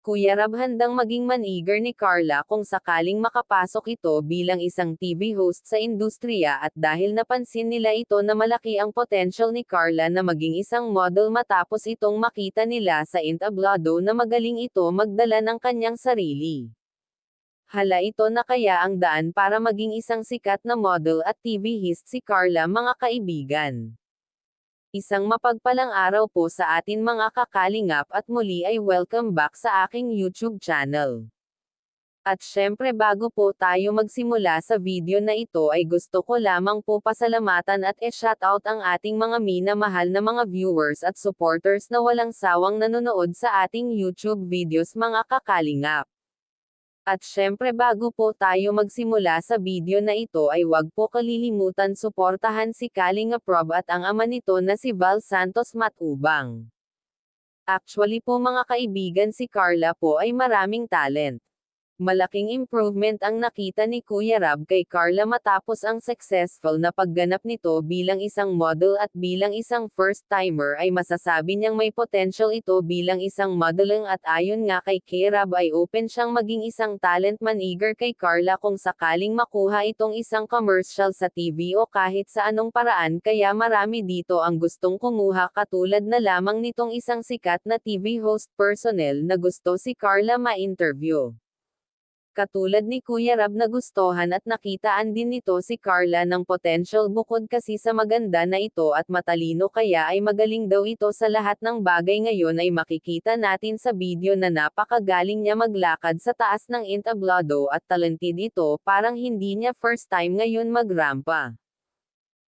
Kuya Rab handang maging manager ni Carla kung sakaling makapasok ito bilang isang TV host sa industriya at dahil napansin nila ito na malaki ang potential ni Carla na maging isang model matapos itong makita nila sa entablado na magaling ito magdala ng kanyang sarili. Hala ito na kaya ang daan para maging isang sikat na model at TV host si Carla mga kaibigan. Isang mapagpalang araw po sa atin mga kakalingap at muli ay welcome back sa aking YouTube channel. At syempre bago po tayo magsimula sa video na ito ay gusto ko lamang po pasalamatan at shoutout ang ating mga minamahal na mga viewers at supporters na walang sawang nanonood sa ating YouTube videos mga kakalingap. At syempre bago po tayo magsimula sa video na ito ay wag po kalilimutan suportahan si Kalinga Prob at ang ama nito na si Val Santos Matubang. Actually po mga kaibigan si Carla po ay maraming talent. Malaking improvement ang nakita ni Kuya Rab kay Carla matapos ang successful na pagganap nito bilang isang model at bilang isang first-timer ay masasabi niyang may potential ito bilang isang modeling at ayon nga kay Kuya Rab ay open siyang maging isang talent manager kay Carla kung sakaling makuha itong isang commercial sa TV o kahit sa anong paraan kaya marami dito ang gustong kumuha katulad na lamang nitong isang sikat na TV host personnel na gusto si Carla ma-interview. Katulad ni Kuya Rab na gustohan at nakitaan din nito si Carla ng potential bukod kasi sa maganda na ito at matalino kaya ay magaling daw ito sa lahat ng bagay ngayon ay makikita natin sa video na napakagaling niya maglakad sa taas ng entablado at talented ito parang hindi niya first time ngayon magrampa.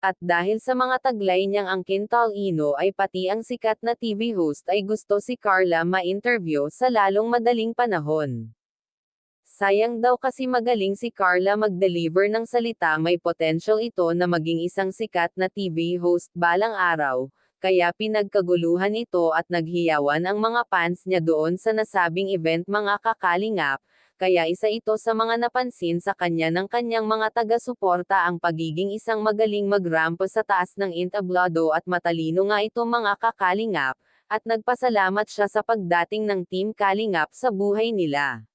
At dahil sa mga taglay niyang angkin talino ay pati ang sikat na TV host ay gusto si Carla ma-interview sa lalong madaling panahon. Sayang daw kasi magaling si Carla mag-deliver ng salita may potential ito na maging isang sikat na TV host balang araw, kaya pinagkaguluhan ito at naghiyawan ang mga fans niya doon sa nasabing event mga kakalingap, kaya isa ito sa mga napansin sa kanya ng kanyang mga taga-suporta ang pagiging isang magaling magrampa sa taas ng entablado at matalino nga ito mga kakalingap, at nagpasalamat siya sa pagdating ng Team Kalingap sa buhay nila.